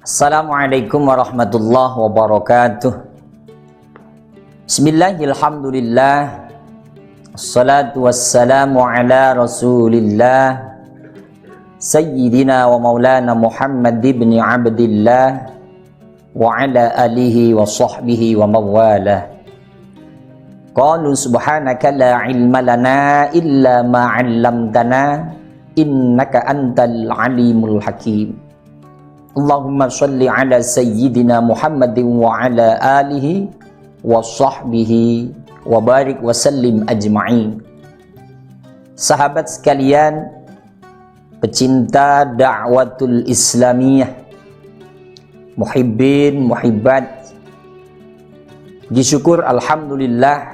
Assalamualaikum warahmatullahi wabarakatuh. Bismillahirrahmanirrahim. Assalatu wassalamu ala rasulillah Sayyidina wa maulana Muhammad ibn Abdillah wa ala alihi wa sahbihi wa mawalah. Qalu subhanaka la ilma lana illa ma 'allamtana innaka antal alimul hakim. Allahumma sholli ala sayyidina Muhammadin wa ala alihi wa sahbihi wa barik wa sallim ajma'in. Sahabat sekalian, pecinta da'watul islamiyah, muhibbin, muhibbat, puji syukur alhamdulillah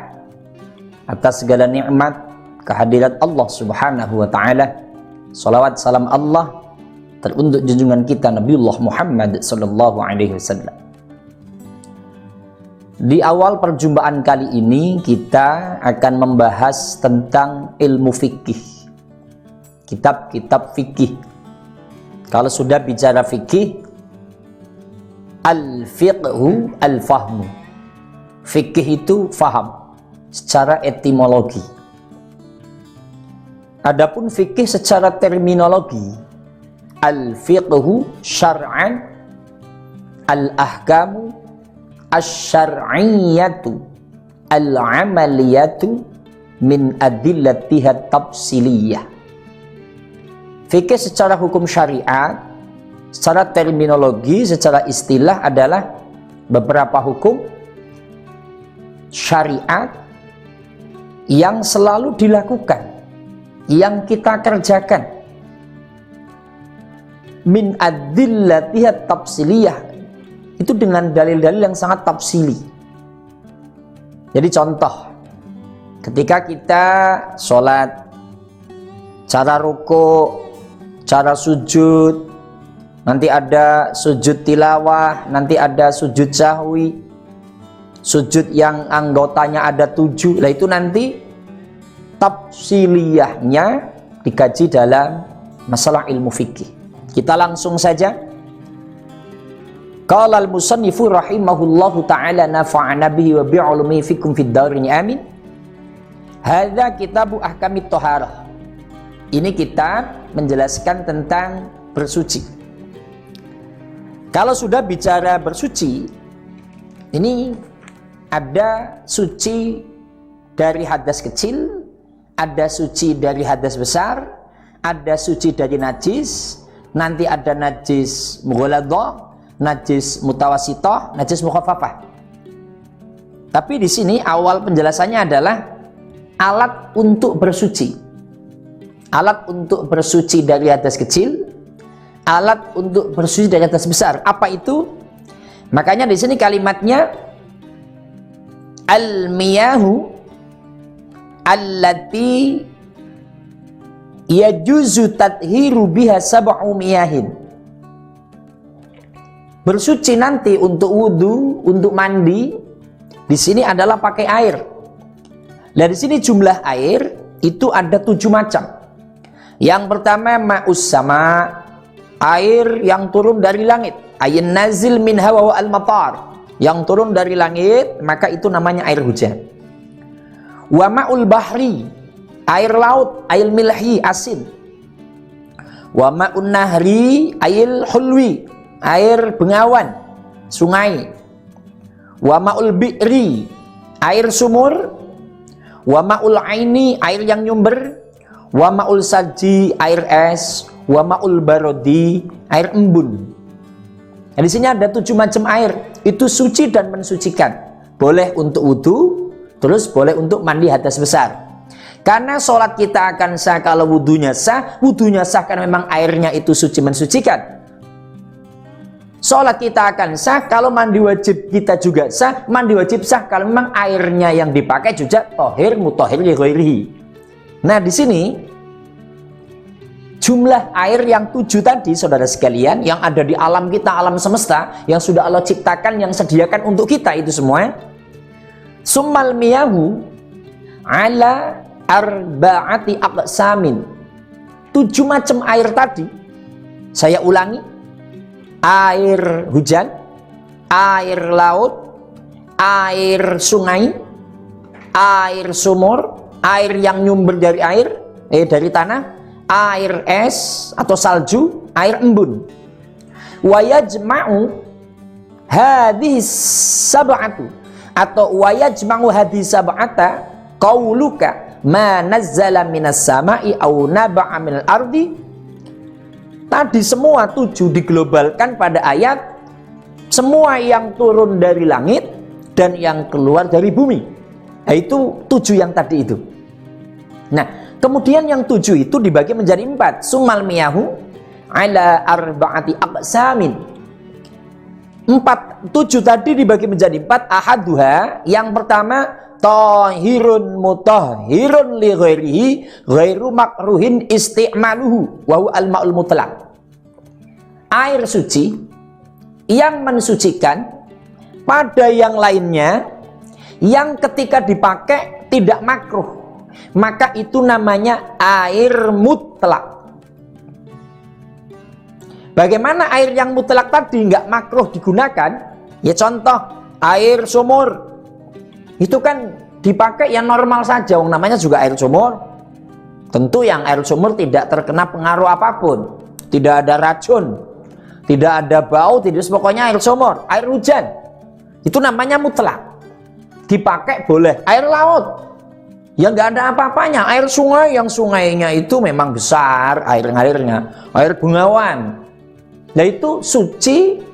atas segala nikmat kehadirat Allah subhanahu wa ta'ala. Salawat salam Allah teruntuk junjungan kita Nabiullah Muhammad sallallahu alaihi wasallam. Di awal perjumpaan kali ini kita akan membahas tentang ilmu fikih, kitab-kitab fikih. Kalau sudah bicara fikih, al-fiqhu al-fahmu. Fikih itu faham secara etimologi. Adapun fikih secara terminologi, al-fiqhu syar'an, al-ahkamu asy-syar'iyyatu al-amaliyatu min adillatiha tafsiliyah. Fikih secara hukum syariat, secara terminologi, secara istilah adalah beberapa hukum syariat yang selalu dilakukan, yang kita kerjakan, min adillatiha tafsiliyah, itu dengan dalil-dalil yang sangat tafsili. Jadi contoh, ketika kita sholat, cara ruku, cara sujud, nanti ada sujud tilawah, nanti ada sujud sahwi, sujud yang anggotanya ada 7, lah itu nanti tafsiliyahnya dikaji dalam masalah ilmu fikih. Kita langsung saja. Qala al-musannifu rahimahullahu ta'ala nafa'ana bihi wa bi'ulumihi fikum fid darin amin. Hadza kitabu ahkamit thaharah. Ini kitab menjelaskan tentang bersuci. Kalau sudah bicara bersuci, ini ada suci dari hadas kecil, ada suci dari hadas besar, ada suci dari najis, nanti ada najis mughaladhah, najis mutawasithah, najis mukhaffafah. Tapi di sini awal penjelasannya adalah alat untuk bersuci. Alat untuk bersuci dari hadas kecil, alat untuk bersuci dari hadas besar. Apa itu? Makanya di sini kalimatnya al-miyahu allati yajuzu tathiru biha sab'u miyahin. Bersuci nanti untuk wudu, untuk mandi, di sini adalah pakai air. Dari sini jumlah air itu ada 7 macam. Yang pertama ma'us sama, air yang turun dari langit, ayin nazil min hawa al-matar, yang turun dari langit, maka itu namanya air hujan. Wa ma'ul bahri, air laut, air milhi, asin. Wa ma'un nahri, air hulwi, air bengawan, sungai. Wa ma'ul bi'ri, air sumur. Wa ma'ul aini, air yang nyumber. Wa ma'ul salji, air es. Wa ma'ul barodi, air embun. Nah, di sini ada 7 macam air. Itu suci dan mensucikan. Boleh untuk wudu, terus boleh untuk mandi hadas besar. Karena sholat kita akan sah kalau wudunya sah karena memang airnya itu suci mensucikan. Sholat kita akan sah kalau mandi wajib kita juga sah, mandi wajib sah kalau memang airnya yang dipakai juga tohir mutahhir li ghairihi. Nah di sini jumlah air yang 7 tadi, saudara sekalian, yang ada di alam kita, alam semesta, yang sudah Allah ciptakan, yang sediakan untuk kita itu semua. Summal miyahu ala arba'ati aqsamin. 7 macam air tadi, saya ulangi, air hujan, air laut, air sungai, air sumur, air yang nyumber dari dari tanah, air es atau salju, air embun. Wa yajma'u hadhihi sab'atu atau wa yajma'u hadhihi sab'ata qauluka ma nazzala minas sama'i aw naba'a minal ardi. Tadi semua 7 diglobalkan pada ayat semua yang turun dari langit dan yang keluar dari bumi. Nah, itu 7 yang tadi itu. Nah, kemudian yang 7 itu dibagi menjadi 4. Sumal miyahu ala arba'ati aqsamin. 7 tadi dibagi menjadi 4. Ahaduha, yang pertama tahirun mutahhirun li ghairihi ghairu makruhin isti'maluhu wa huwa al-ma'ul mutlaq. Air suci yang mensucikan pada yang lainnya yang ketika dipakai tidak makruh, maka itu namanya air mutlak. Bagaimana air yang mutlak tadi nggak makruh digunakan? Ya contoh air sumur itu kan dipakai yang normal saja, namanya juga air sumur. Tentu yang air sumur tidak terkena pengaruh apapun, tidak ada racun, tidak ada bau, tidak, pokoknya air sumur. Air hujan itu namanya mutlak, dipakai boleh. Air laut yang nggak ada apa-apanya. Air sungai yang sungainya itu memang besar airnya, air bengawan. Nah itu suci,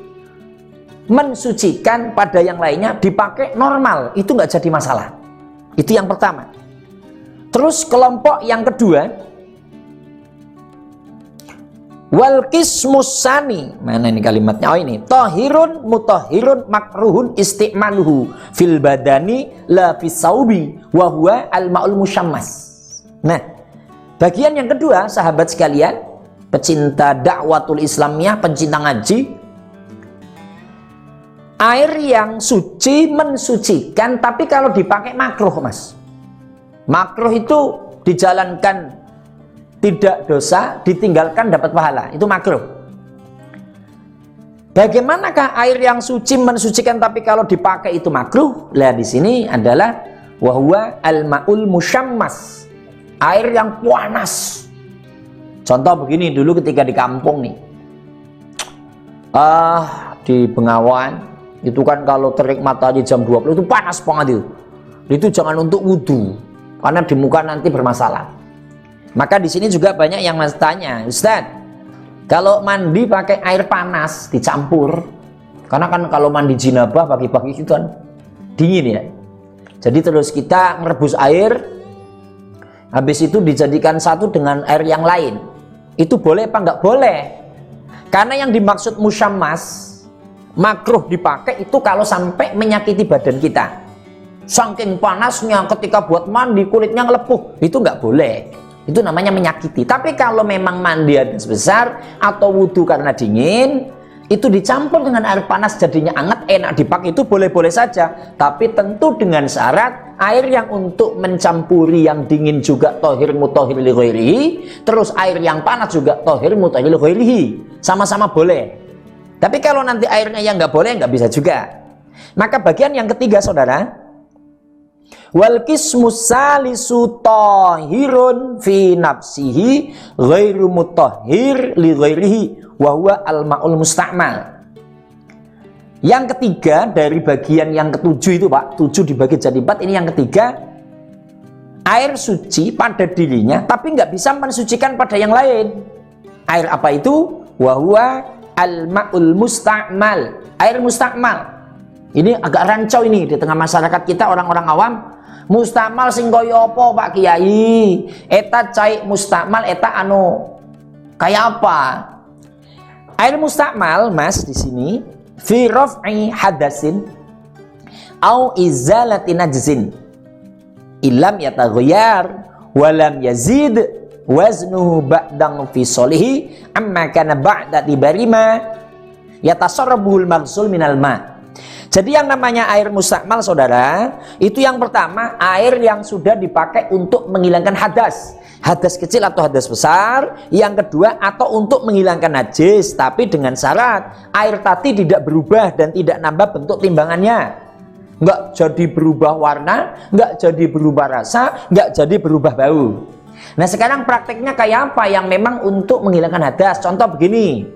mensucikan pada yang lainnya dipakai normal, itu nggak jadi masalah. Itu yang pertama. Terus kelompok yang kedua, wal qismus sani, mana ini kalimatnya? Oh ini, tahirun mutahhirun makruhun isti'maluhu fil badani la fis saubi wa huwa al ma'ul musyammas. Nah, bagian yang kedua, sahabat sekalian, pecinta dakwatul Islamiyah, pencinta ngaji, air yang suci mensucikan, tapi kalau dipakai makruh, Mas. Makruh itu dijalankan tidak dosa, ditinggalkan dapat pahala. Itu makruh. Bagaimanakah air yang suci mensucikan tapi kalau dipakai itu makruh? Lah di sini adalah wahwa al-ma'ul musyammas. Air yang panas. Contoh begini, dulu ketika di kampung nih. Di Bengawan itu kan kalau terik matahari jam 20 itu panas banget itu. Itu jangan untuk wudhu karena di muka nanti bermasalah. Maka di sini juga banyak yang mas tanya, Ustaz, kalau mandi pakai air panas dicampur, karena kan kalau mandi jinabah pagi-pagi itu kan dingin ya. Jadi terus kita merebus air, habis itu dijadikan satu dengan air yang lain. Itu boleh apa enggak boleh? Karena yang dimaksud musyammas, makruh dipakai itu kalau sampai menyakiti badan kita. Saking panasnya ketika buat mandi kulitnya ngelepuh, itu nggak boleh. Itu namanya menyakiti. Tapi kalau memang mandi habis besar atau wudhu karena dingin, itu dicampur dengan air panas jadinya hangat, enak dipakai, itu boleh-boleh saja. Tapi tentu dengan syarat air yang untuk mencampuri yang dingin juga tohir mutahhir li ghairihi, terus air yang panas juga tohir mutahhir li ghairihi. Sama-sama boleh. Tapi kalau nanti airnya yang nggak boleh, nggak bisa juga. Maka bagian yang ketiga, saudara, wal qismus salisu tahirun fi nafsihi ghairu mutahhir li ghairihi wa huwa al ma'ul musta'mal. Yang ketiga dari bagian yang ketujuh itu, Pak, 7 dibagi jadi 4, ini yang ketiga, air suci pada dirinya tapi nggak bisa mensucikan pada yang lain. Air apa itu? Wa huwa al ma'ul musta'mal. Air musta'mal ini agak rancau ini di tengah masyarakat kita, orang-orang awam. Mustakmal sing kaya apa Pak Kiai? Eta cai mustakmal, eta anu kayak apa? Air mustakmal, Mas, di sini fi raf'i hadasin au izalati najzin illam yataghayyar wa lam yazid waznuhu ba'dang fi solihi amma kana ba'da tibarima yatasarrabul maghsul minal ma. Jadi yang namanya air mustakmal saudara, itu yang pertama air yang sudah dipakai untuk menghilangkan hadas, hadas kecil atau hadas besar. Yang kedua, atau untuk menghilangkan najis, tapi dengan syarat air tadi tidak berubah dan tidak nambah bentuk timbangannya, nggak jadi berubah warna, nggak jadi berubah rasa, nggak jadi berubah bau. Nah sekarang prakteknya kayak apa yang memang untuk menghilangkan hadas? Contoh begini,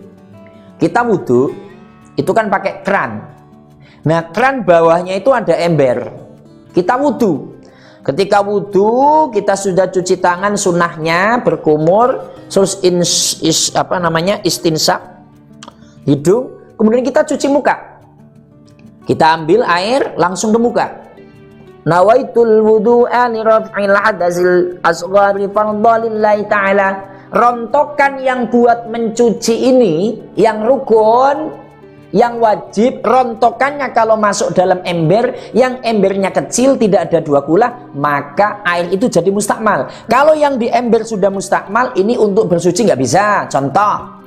kita wudhu itu kan pakai keran. Nah keran bawahnya itu ada ember. Kita wudhu. Ketika wudhu kita sudah cuci tangan sunnahnya, berkumur, terus istinsak hidung, kemudian kita cuci muka. Kita ambil air langsung ke muka. Nawaitul wudu'a li raf'il hadasil asghari fardhalillahi ta'ala. Rontokan yang buat mencuci ini, yang rukun, yang wajib, rontokannya kalau masuk dalam ember yang embernya kecil, tidak ada 2 kula, maka air itu jadi mustakmal. Kalau yang di ember sudah mustakmal, ini untuk bersuci nggak bisa. Contoh,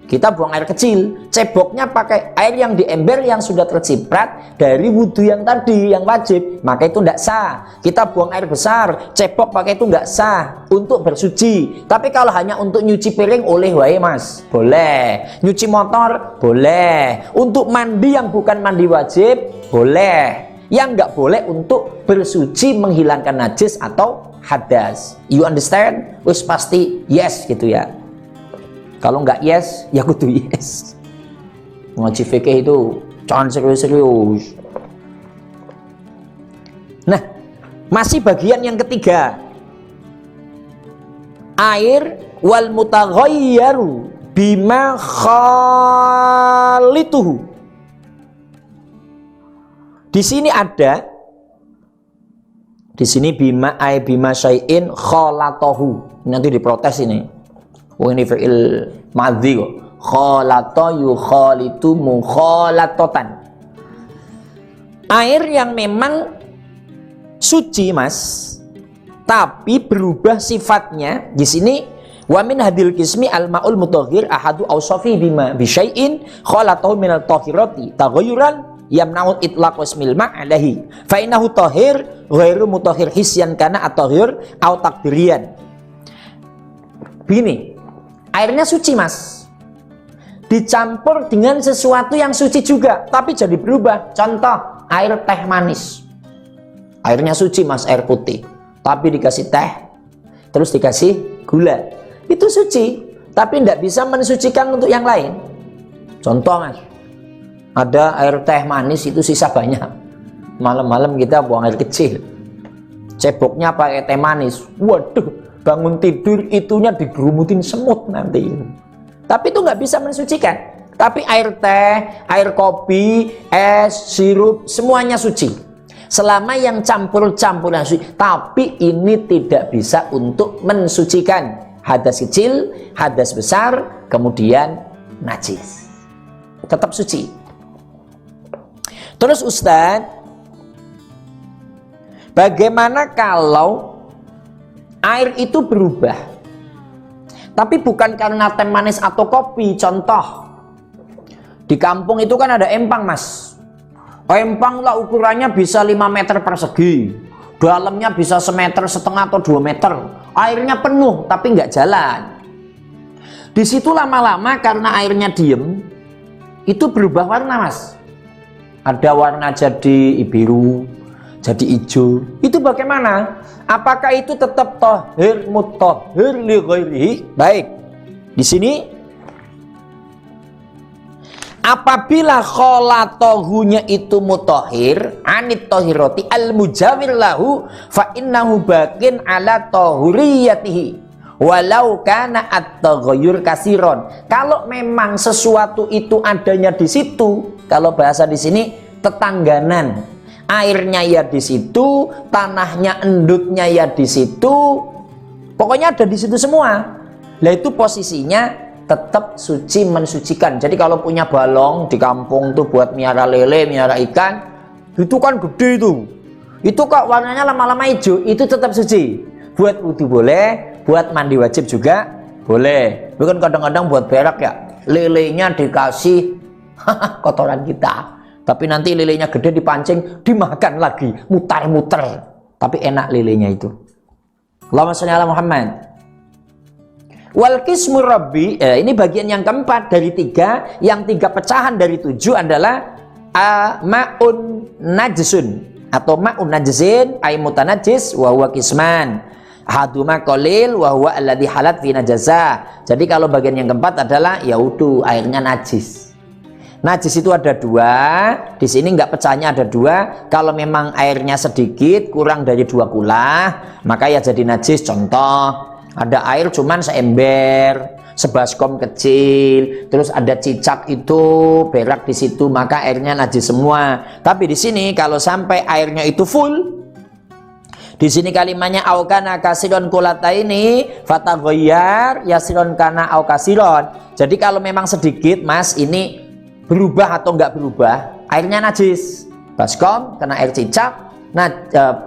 kita buang air kecil, ceboknya pakai air yang di ember yang sudah terciprat dari wudhu yang tadi, yang wajib, maka itu tidak sah. Kita buang air besar, cebok pakai itu nggak sah untuk bersuci. Tapi kalau hanya untuk nyuci piring, oleh wae mas, boleh. Nyuci motor, boleh. Untuk mandi yang bukan mandi wajib, boleh. Yang nggak boleh untuk bersuci menghilangkan najis atau hadas. You understand? Wis pasti yes gitu ya. Kalau nggak yes, ya kudu yes. Ngaji fikih itu jangan serius-serius. Nah, masih bagian yang ketiga. Air wal mutaghayyaru bima khalituhu. Di sini ada, di sini bima syai'in khalatahu. Nanti diprotes ini. Oh ini fi'il madhi kok. Khalata yukhalitu mukhalatatan. Air yang memang suci mas, tapi berubah sifatnya. Di sini wa min hadil kismi al ma'ul mutahhir ahadu awsafi bima bisyai'in khalatahu minal tahirati taghayyuran yamna'u itlaq wasmil ma'alahi fa innahu tahir ghairu mutahhir hisyan kana at-tahir au takdirian. Begini, airnya suci mas, dicampur dengan sesuatu yang suci juga, tapi jadi berubah. Contoh, air teh manis, airnya suci mas, air putih, tapi dikasih teh, terus dikasih gula, itu suci, tapi tidak bisa mensucikan untuk yang lain. Contoh mas, ada air teh manis itu sisa banyak, malam-malam kita buang air kecil, ceboknya pakai teh manis, waduh, bangun tidur itunya digerumutin semut nanti. Tapi itu nggak bisa mensucikan. Tapi air teh, air kopi, es, sirup, semuanya suci. Selama yang campur-campur yang suci. Tapi ini tidak bisa untuk mensucikan hadas kecil, hadas besar, kemudian najis. Tetap suci. Terus Ustadz, bagaimana kalau air itu berubah, tapi bukan karena teh manis atau kopi? Contoh, di kampung itu kan ada empang mas. Empang lah ukurannya bisa 5 meter persegi, dalamnya bisa 1,5 meter atau 2 meter. Airnya penuh tapi nggak jalan. Di situ lama-lama karena airnya diem, itu berubah warna mas. Ada warna jadi biru, jadi hijau. Itu bagaimana? Apakah itu tetap tahir mutahhir li ghairihi? Baik. Di sini apabila khalatahunya itu mutahhir anit tahirati al mujawir lahu fa innahu baqin ala tahuriyatihi walau kana at-taghayyur kasiron. Kalau memang sesuatu itu adanya di situ, kalau bahasa di sini tetangganan, airnya ya di situ, tanahnya endutnya ya di situ, pokoknya ada di situ semua. Lah itu posisinya tetap suci mensucikan. Jadi kalau punya balong di kampung tuh buat miara lele, miara ikan, itu kan gede itu kok warnanya lama-lama hijau, itu tetap suci. Buat wudu boleh, buat mandi wajib juga boleh. Bukan kadang-kadang buat berak ya, lelenya dikasih kotoran kita. Tapi nanti lelenya gede dipancing, dimakan lagi, mutar-muter. Tapi enak lelenya itu. Allahumma sholli ala Muhammad. Wal qismur rabbi, ini bagian yang keempat dari 3, yang 3 pecahan dari 7 adalah ma'un najsun atau ma'un najsin ay mutanajjis wa huwa qisman. Haduma qalil wa huwa alladhi halat fi najasa. Jadi kalau bagian yang keempat adalah yaudu, airnya najis. Najis itu ada 2, di sini enggak pecahnya ada 2. Kalau memang airnya sedikit, kurang dari 2 kula, maka ya jadi najis. Contoh, ada air cuman seember, sebaskom kecil, terus ada cicak itu berak di situ, maka airnya najis semua. Tapi di sini kalau sampai airnya itu full, di sini kalimatnya aukana kasiron kulata ini fatagoyar yasiron kana aukasiron. Jadi kalau memang sedikit mas ini berubah atau enggak berubah, airnya najis. Baskom kena air cicak, nah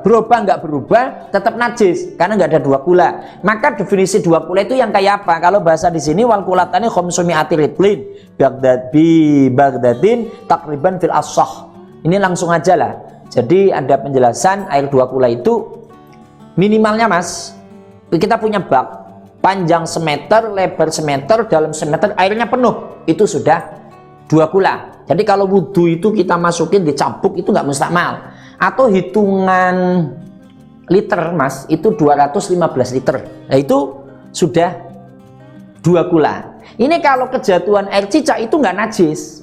berubah enggak berubah tetap najis karena enggak ada 2 kula. Maka definisi 2 kula itu yang kayak apa? Kalau bahasa di sini wal kulatani khamsumi'ati litlin Baghdadin takriban fil ashah. Ini langsung aja lah. Jadi ada penjelasan air 2 kula itu minimalnya mas, kita punya bak panjang semeter, lebar semeter, dalam semeter, airnya penuh, itu sudah 2 kula. Jadi kalau wudhu itu kita masukin dicampur itu nggak mustakmal. Atau hitungan liter mas, itu 215 liter. Nah itu sudah 2 kula. Ini kalau kejatuhan air cicak itu nggak najis,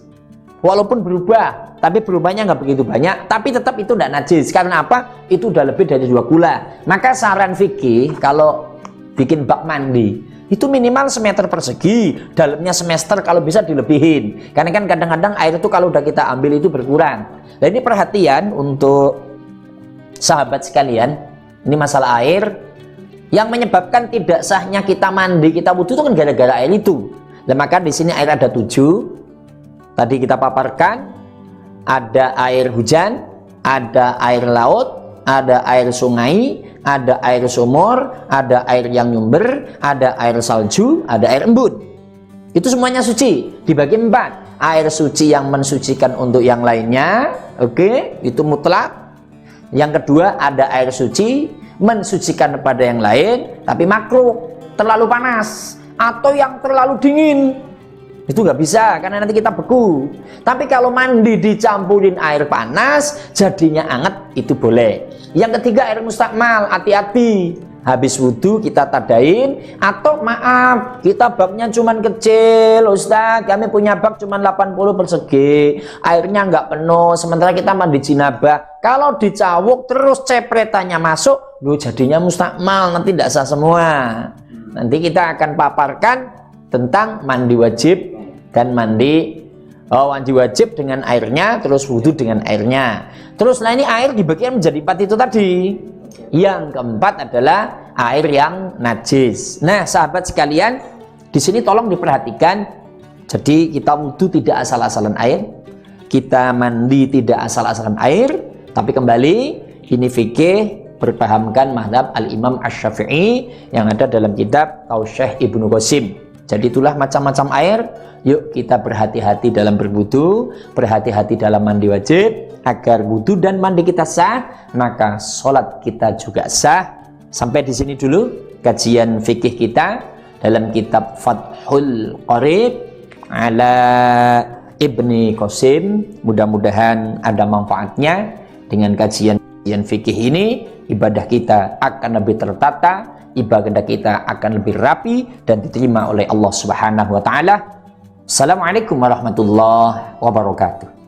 walaupun berubah, tapi berubahnya nggak begitu banyak, tapi tetap itu nggak najis. Karena apa? Itu udah lebih dari 2 kula. Maka saran fikih kalau bikin bak mandi itu minimal semeter persegi, dalamnya semester, kalau bisa dilebihin. Karena kan kadang-kadang air itu kalau udah kita ambil itu berkurang. Nah ini perhatian untuk sahabat sekalian, ini masalah air yang menyebabkan tidak sahnya kita mandi, kita wudhu itu kan gara-gara air itu. Nah maka di sini air ada 7. Tadi kita paparkan, ada air hujan, ada air laut, ada air sungai, ada air sumur, ada air yang nyumber, ada air salju, ada air embun. Itu semuanya suci, dibagi 4. Air suci yang mensucikan untuk yang lainnya, oke, itu mutlak. Yang kedua ada air suci mensucikan kepada yang lain, tapi makruh, terlalu panas atau yang terlalu dingin. Itu nggak bisa karena nanti kita beku. Tapi kalau mandi dicampurin air panas jadinya anget, itu boleh. Yang ketiga air mustakmal, hati-hati. Habis wudhu kita tadain, atau maaf kita baknya cuman kecil Ustaz, kami punya bak cuman 80 persegi, airnya nggak penuh, sementara kita mandi jinabah. Kalau dicawuk terus cepretannya masuk, jadinya mustakmal, nanti tidak sah semua. Nanti kita akan paparkan tentang mandi wajib dan mandi wajib dengan airnya, terus wudhu dengan airnya. Terus nah ini air dibagi menjadi 4 itu tadi. Yang keempat adalah air yang najis. Nah sahabat sekalian, di sini tolong diperhatikan. Jadi kita wudhu tidak asal-asalan air, kita mandi tidak asal-asalan air. Tapi kembali ini fikih berpahamkan madhab al-imam asy-Syafi'i yang ada dalam kitab Tausyih Ibnu Qasim. Jadi itulah macam-macam air. Yuk kita berhati-hati dalam berwudu, berhati-hati dalam mandi wajib, agar wudu dan mandi kita sah, maka sholat kita juga sah. Sampai di sini dulu kajian fikih kita dalam kitab Fathul Qorib ala Ibni Qasim. Mudah-mudahan ada manfaatnya. Dengan kajian fikih ini, ibadah kita akan lebih tertata, ibadah kita akan lebih rapi dan diterima oleh Allah Subhanahu wa taala. Assalamualaikum warahmatullahi wabarakatuh.